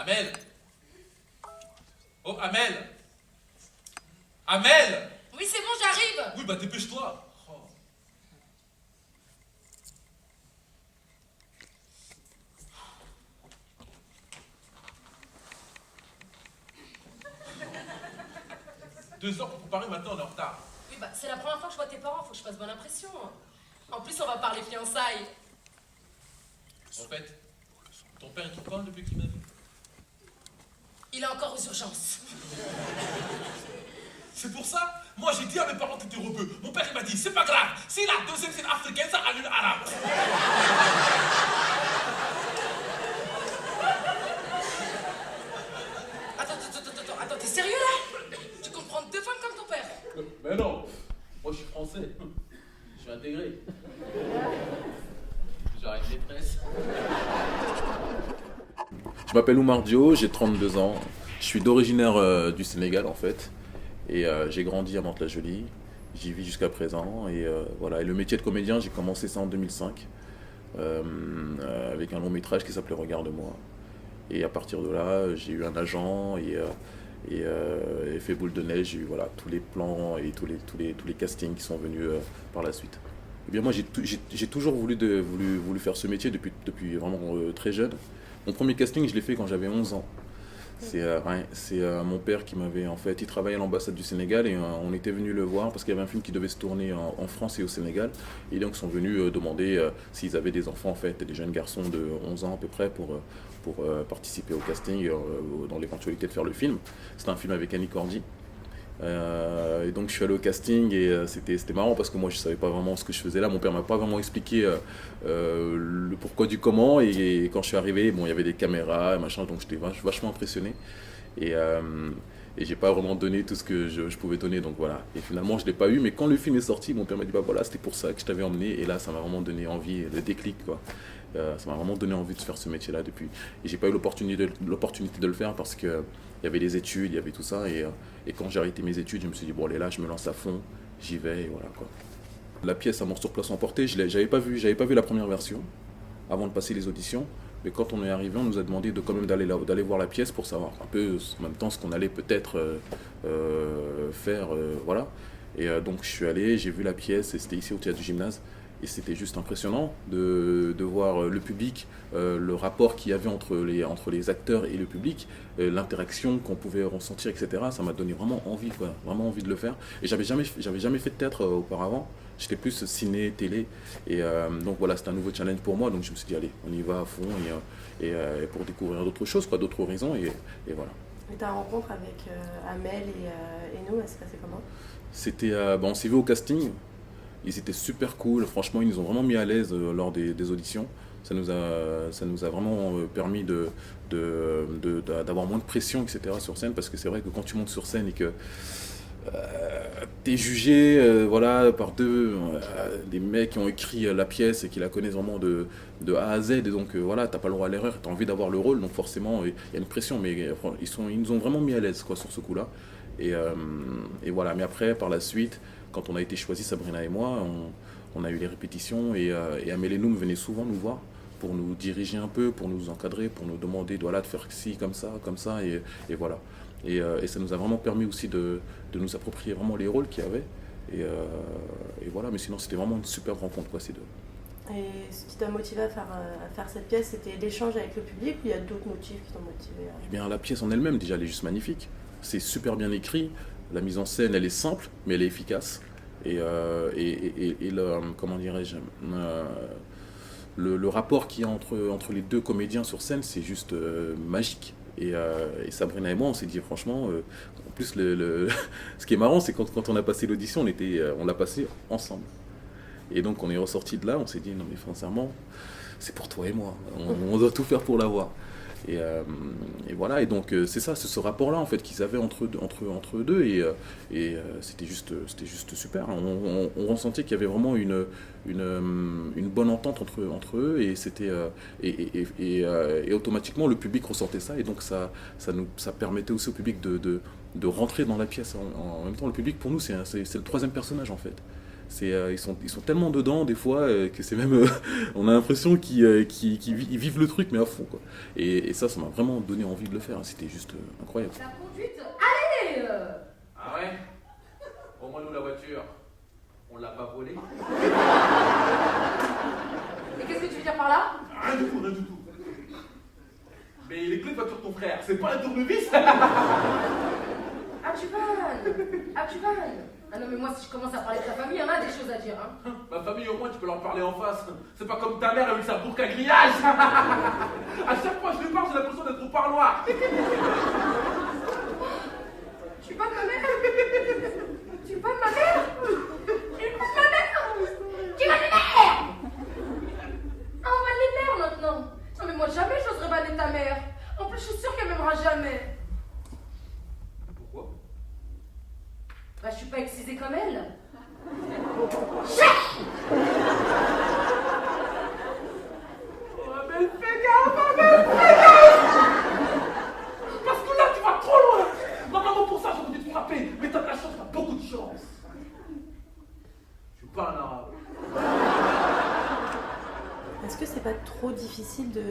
Amel. Oh, Amel. Amel. Oui, c'est bon, j'arrive. Oui, bah dépêche-toi. Oh. Deux heures pour préparer, maintenant on est en retard. Oui, bah c'est la première fois que je vois tes parents, faut que je fasse bonne impression. En plus, on va parler fiançailles. En fait, ton père il te parle depuis qu'il m'a vu. Il est encore aux urgences. C'est pour ça, moi j'ai dit à mes parents que t'étais rebeu. Mon père il m'a dit, c'est pas grave, si la deuxième c'est une africaine, ça a une arabe. Attends, t'es sérieux là? Tu comptes prendre deux femmes comme ton père? Mais non, moi je suis français, je suis intégré. J'aurai une maîtresse. Je m'appelle Oumar Dio, j'ai 32 ans. Je suis d'originaire du Sénégal en fait. Et j'ai grandi à Mantes-la-Jolie. J'y vis jusqu'à présent. Et voilà. Et le métier de comédien, j'ai commencé ça en 2005. Avec un long métrage qui s'appelait Regarde-moi. Et à partir de là, j'ai eu un agent et effet boule de neige, j'ai eu voilà, tous les plans et tous les castings qui sont venus par la suite. Eh bien moi j'ai toujours voulu faire ce métier depuis vraiment très jeune. Mon premier casting je l'ai fait quand j'avais 11 ans. C'est mon père qui m'avait en fait, il travaillait à l'ambassade du Sénégal et on était venu le voir parce qu'il y avait un film qui devait se tourner en France et au Sénégal. Et donc ils sont venus demander s'ils avaient des enfants en fait, des jeunes garçons de 11 ans à peu près pour participer au casting dans l'éventualité de faire le film. C'était un film avec Annie Cordy. Et donc je suis allé au casting et c'était marrant parce que moi je savais pas vraiment ce que je faisais là. Mon père m'a pas vraiment expliqué le pourquoi du comment et quand je suis arrivé, bon il y avait des caméras machin, donc j'étais vachement impressionné et j'ai pas vraiment donné tout ce que je pouvais donner, donc voilà. Et finalement je l'ai pas eu, mais quand le film est sorti, mon père m'a dit bah voilà c'était pour ça que je t'avais emmené et là ça m'a vraiment donné envie, le déclic quoi. Ça m'a vraiment donné envie de faire ce métier là depuis. Et j'ai pas eu l'opportunité de le faire parce que il y avait les études, il y avait tout ça et quand j'ai arrêté mes études, je me suis dit bon allez là je me lance à fond, j'y vais et voilà quoi. La pièce Amour sur place emporté, j'avais pas vu la première version avant de passer les auditions, mais quand on est arrivé, on nous a demandé de quand même d'aller voir la pièce pour savoir un peu en même temps ce qu'on allait peut-être faire, voilà. Et donc je suis allé, j'ai vu la pièce et c'était ici au théâtre du Gymnase. Et c'était juste impressionnant de voir le public, le rapport qu'il y avait entre les acteurs et le public, l'interaction qu'on pouvait ressentir, etc. Ça m'a donné vraiment envie, quoi, vraiment envie de le faire. Et j'avais jamais fait de théâtre auparavant. J'étais plus ciné, télé. Et donc voilà, c'était un nouveau challenge pour moi. Donc je me suis dit, allez, on y va à fond et pour découvrir d'autres choses, quoi, d'autres horizons. Et voilà. Et ta rencontre avec Amel et nous, elle s'est passée comment? C'était, on s'est vu au casting. Ils étaient super cool, franchement ils nous ont vraiment mis à l'aise lors des auditions. Ça nous a vraiment permis d'avoir moins de pression, etc. sur scène, parce que c'est vrai que quand tu montes sur scène et que t'es jugé voilà, par des mecs qui ont écrit la pièce et qui la connaissent vraiment de A à Z, et donc voilà, t'as pas le droit à l'erreur, t'as envie d'avoir le rôle, donc forcément il y a une pression, mais ils nous ont vraiment mis à l'aise quoi, sur ce coup-là. Et voilà, mais après par la suite, quand on a été choisis, Sabrina et moi, on a eu les répétitions et Amel et Noum venaient souvent nous voir pour nous diriger un peu, pour nous encadrer, pour nous demander voilà, de faire ci, comme ça, et voilà. Et ça nous a vraiment permis aussi de nous approprier vraiment les rôles qu'il y avait. Et voilà, mais sinon c'était vraiment une super rencontre, quoi, ces deux. Et ce qui t'a motivé à faire cette pièce, c'était l'échange avec le public ou il y a d'autres motifs qui t'ont motivé à... Eh bien, la pièce en elle-même, déjà, elle est juste magnifique. C'est super bien écrit. La mise en scène, elle est simple, mais elle est efficace. Et comment dirais-je, le rapport qu'il y a entre les deux comédiens sur scène, c'est juste magique. Et Sabrina et moi, on s'est dit franchement, en plus, ce qui est marrant, c'est quand on a passé l'audition, on l'a passé ensemble. Et donc on est ressorti de là, on s'est dit non mais sincèrement, c'est pour toi et moi, on doit tout faire pour l'avoir. Et voilà, et donc c'est ça, c'est ce rapport-là en fait qu'ils avaient entre eux deux, et c'était juste super. On ressentait qu'il y avait vraiment une bonne entente entre eux, et c'était et automatiquement le public ressentait ça, et donc ça permettait aussi au public de rentrer dans la pièce. En même temps, le public pour nous c'est le troisième personnage en fait. ils sont tellement dedans des fois que c'est même, on a l'impression qu'ils vivent le truc mais à fond quoi. Et ça m'a vraiment donné envie de le faire. C'était juste incroyable. La conduite, allez Ah ouais. Au moins nous la voiture, on l'a pas volée. Et qu'est-ce que tu veux dire par là? Rien du tout, rien du tout. Mais les clés de voiture de ton frère, c'est pas un tournevis? Ah tu vannes. Ah non mais moi si je commence à parler de ta famille, il y en a des choses à dire hein. Ma famille, au moins, tu peux leur parler en face. C'est pas comme ta mère avec sa bourque à grillage. À chaque fois que je lui parle, j'ai l'impression d'être au parloir. Tu parles de ma mère? Tu parles de ma mère? Tu parles de ma mère? Tu vas de mère? Ah on va les mères maintenant. Non mais moi jamais j'oserais vanner ta mère. En plus je suis sûre qu'elle m'aimera jamais. Pourquoi? Bah je suis pas excisée comme elle. Oh, mais fais gaffe. Parce que là, tu vas trop loin. Normalement, pour ça, j'aurais dû te frapper. Mais t'as de la chance, t'as beaucoup de chance. Je suis pas un arabe. Est-ce que c'est pas trop difficile de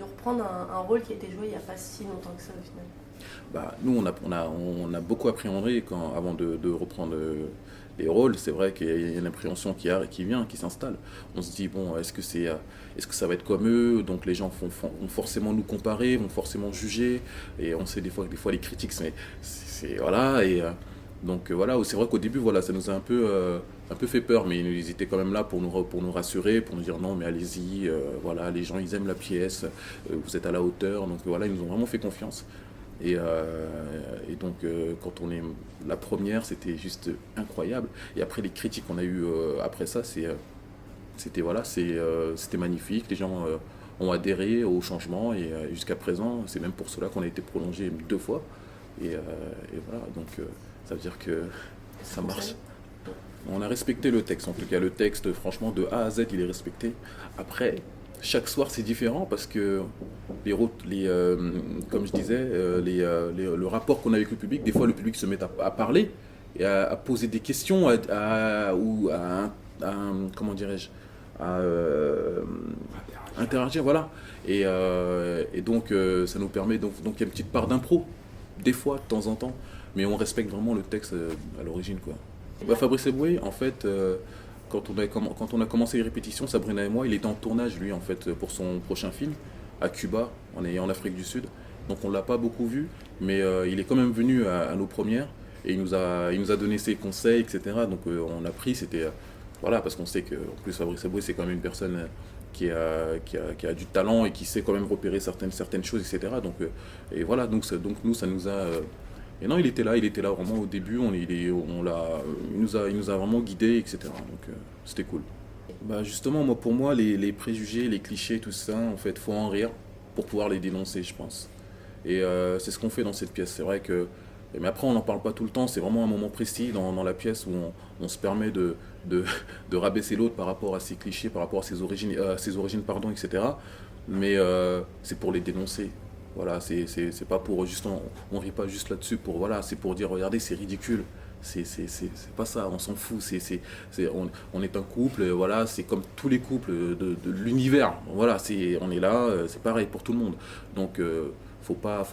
reprendre un rôle qui a été joué il n'y a pas si longtemps que ça au final? Bah, nous, on a beaucoup appréhendé avant de reprendre les rôles. C'est vrai qu'il y a une appréhension qui s'installe. On se dit, bon, est-ce que ça va être comme eux? Donc les gens vont forcément nous comparer, vont forcément juger. Et on sait des fois les critiques, voilà. Et donc voilà, c'est vrai qu'au début, voilà, ça nous a un peu fait peur. Mais ils étaient quand même là pour nous rassurer, pour nous dire, non, mais allez-y, voilà, les gens, ils aiment la pièce, vous êtes à la hauteur. Donc voilà, ils nous ont vraiment fait confiance. Et donc, quand on est la première, c'était juste incroyable. Et après, les critiques qu'on a eues après ça, c'était magnifique. Les gens ont adhéré au changement. Et jusqu'à présent, c'est même pour cela qu'on a été prolongé 2 fois. Et voilà, donc ça veut dire que ça marche. On a respecté le texte. En tout cas, le texte, franchement, de A à Z, il est respecté. Après, chaque soir, c'est différent parce que comme je disais, le rapport qu'on a avec le public, des fois, le public se met à parler et à poser des questions comment dirais-je, à interagir, voilà. Et donc, ça nous permet, donc il y a une petite part d'impro, des fois, de temps en temps, mais on respecte vraiment le texte à l'origine, quoi. Bah, Fabrice Eboué, en fait, quand on a commencé les répétitions, Sabrina et moi, il était en tournage, lui, en fait, pour son prochain film, à Cuba, en Afrique du Sud. Donc on ne l'a pas beaucoup vu, mais il est quand même venu à nos premières, et il nous a donné ses conseils, etc. Donc on a pris, voilà, parce qu'on sait qu'en plus Fabrice Eboué, c'est quand même une personne qui a du talent et qui sait quand même repérer certaines choses, etc. Donc, et voilà, donc nous, ça nous a... Et non, il était là vraiment au début, il nous a vraiment guidés, etc. Donc c'était cool. Bah justement, pour moi, les préjugés, les clichés, tout ça, en fait, faut en rire pour pouvoir les dénoncer, je pense. Et c'est ce qu'on fait dans cette pièce. C'est vrai que... Mais après, on n'en parle pas tout le temps, c'est vraiment un moment précis dans la pièce où on se permet de rabaisser l'autre par rapport à ses clichés, par rapport à ses origines, etc. Mais c'est pour les dénoncer. Voilà, c'est pas pour juste... On rit pas juste là-dessus, voilà, c'est pour dire, regardez, c'est ridicule. C'est pas ça, on s'en fout. On est un couple, voilà, c'est comme tous les couples de l'univers. Voilà, on est là, c'est pareil pour tout le monde. Donc, faut pas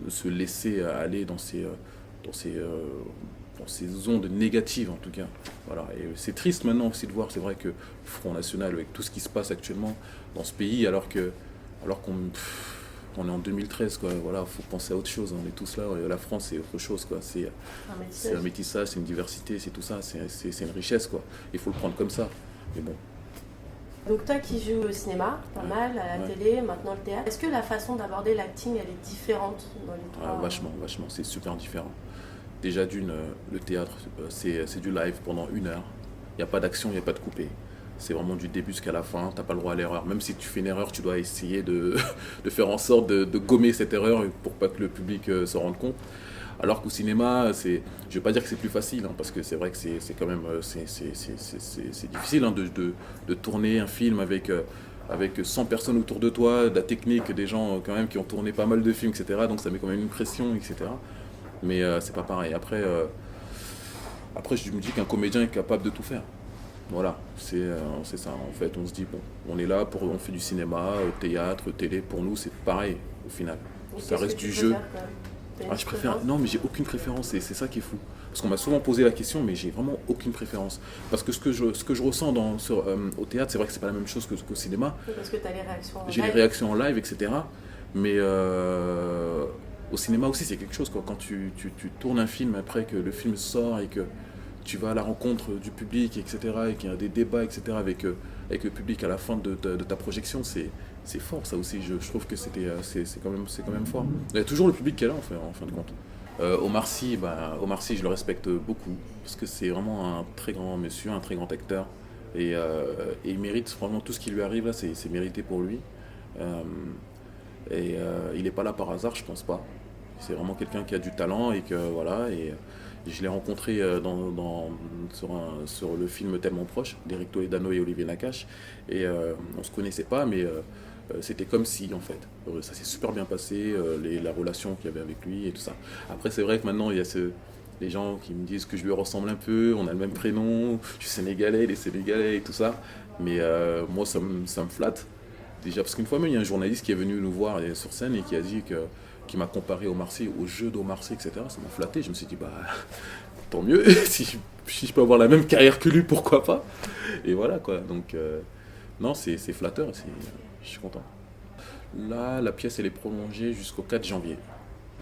se laisser aller dans ces ondes négatives, en tout cas. Voilà. Et c'est triste maintenant aussi de voir, c'est vrai que le Front National, avec tout ce qui se passe actuellement dans ce pays, alors qu'on est en 2013, quoi. Voilà, faut penser à autre chose. On est tous là. La France, c'est autre chose, quoi. C'est un métissage, c'est une diversité, c'est tout ça. C'est une richesse, quoi. Il faut le prendre comme ça. Mais bon. Donc toi qui joues au cinéma, pas mal, à la télé, maintenant le théâtre, est-ce que la façon d'aborder l'acting, elle est différente dans les trois? Vachement, c'est super différent. Déjà le théâtre, c'est du live pendant 1 heure. Il n'y a pas d'action, il n'y a pas de coupé. C'est vraiment du début jusqu'à la fin, t'as pas le droit à l'erreur. Même si tu fais une erreur, tu dois essayer de faire en sorte de gommer cette erreur pour pas que le public se rende compte. Alors qu'au cinéma, je vais pas dire que c'est plus facile, hein, parce que c'est vrai que c'est quand même c'est difficile, hein, de tourner un film avec 100 personnes autour de toi, de la technique, des gens quand même qui ont tourné pas mal de films, etc. Donc ça met quand même une pression, etc. Mais c'est pas pareil. Après, Après, je me dis qu'un comédien est capable de tout faire. Voilà, c'est ça. En fait, on se dit, bon, on est là, on fait du cinéma, théâtre, télé. Pour nous, c'est pareil, au final. Ça reste du jeu. Je préfère. Non, mais j'ai aucune préférence, et c'est ça qui est fou. Parce qu'on m'a souvent posé la question, mais j'ai vraiment aucune préférence. Parce que ce que je ressens au théâtre, c'est vrai que c'est pas la même chose qu'au cinéma. Parce que tu as les réactions en live. J'ai les réactions en live, etc. Mais au cinéma aussi, c'est quelque chose, quoi. Quand tu tournes un film après que le film sort et que tu vas à la rencontre du public, etc., et qu'il y a des débats, etc., avec le public à la fin de ta projection, c'est fort, ça aussi. Je trouve que c'est quand même fort. Il y a toujours le public qui est là, en fin de compte. Omar Sy, je le respecte beaucoup, parce que c'est vraiment un très grand monsieur, un très grand acteur, et il mérite vraiment tout ce qui lui arrive là, c'est mérité pour lui. Il n'est pas là par hasard, je pense pas. C'est vraiment quelqu'un qui a du talent, et que voilà. Et je l'ai rencontré sur le film Tellement proche d'Éric Toledano et Olivier Nakache, et on se connaissait pas, mais c'était comme si, en fait. Ça s'est super bien passé, la relation qu'il y avait avec lui et tout ça. Après, c'est vrai que maintenant, il y a les gens qui me disent que je lui ressemble un peu, on a le même prénom, je suis sénégalais, les sénégalais et tout ça. Mais moi, ça me flatte. Déjà, parce qu'une fois même, il y a un journaliste qui est venu nous voir sur scène et qui a dit qui m'a comparé Omar Sy, au jeu d'Omar Sy, etc. Ça m'a flatté. Je me suis dit, tant mieux. si je peux avoir la même carrière que lui, pourquoi pas. Et voilà, quoi. Donc, non, c'est flatteur. Je suis content. Là, la pièce, elle est prolongée jusqu'au 4 janvier.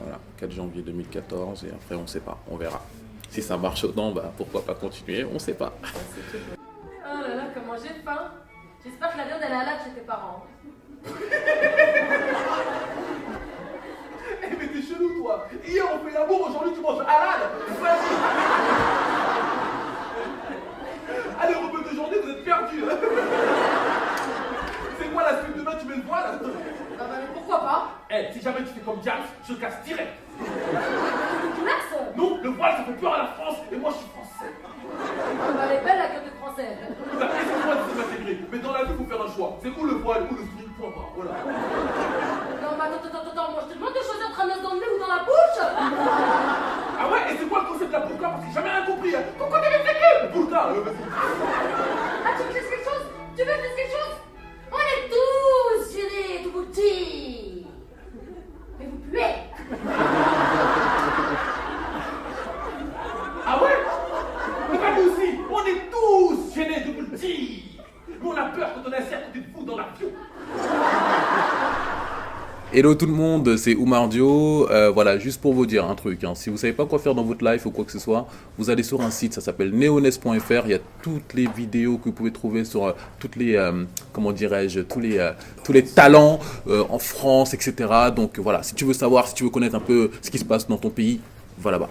Voilà, 4 janvier 2014. Et après, on ne sait pas. On verra. Si ça marche autant, pourquoi pas continuer. On ne sait pas. Oh là là, comment j'ai faim. J'espère que la viande, elle est halal chez tes parents. Eh, mais t'es chelou, toi. Hier, on fait l'amour, aujourd'hui, tu manges halal. Vas-y. Allez, repas de journée, vous êtes perdus. C'est quoi la suite? Demain, tu mets le voile? Mais pourquoi pas? Eh, si jamais tu fais comme James, je casse direct. Tu lasses? Non, le voile, ça fait peur à la France, et moi, je suis français. Elle est belle, la gueule de française. Excuse-moi de s'intégrer, mais dans la vie, il faut faire un choix. C'est ou le voile ou le string, point barre. Voilà. Non, mais attends, moi je te demande de choisir entre un os dans le nez ou dans la bouche. Ah ouais, et c'est quoi le concept de la burqa? Parce que j'ai jamais rien compris. Hein. Pourquoi t'es vécu? Burqa, vas-y. Ah, tu veux que je dise quelque chose? Tu veux que je dise quelque chose? On est tous gênés, tout petits. Mais vous puez. Ah ouais? Mais pas nous aussi, on est tous gênés de vous le dire. Mais on a peur quand on est assis à côté de vous dans l'avion. Hello tout le monde, c'est Oumar Dio. Voilà, juste pour vous dire un truc, hein. Si vous savez pas quoi faire dans votre life ou quoi que ce soit, vous allez sur un site, ça s'appelle neoness.fr. Il y a toutes les vidéos que vous pouvez trouver sur toutes les, comment dirais-je, tous les talents en France, etc. Donc voilà, si tu veux savoir, si tu veux connaître un peu ce qui se passe dans ton pays, va là-bas.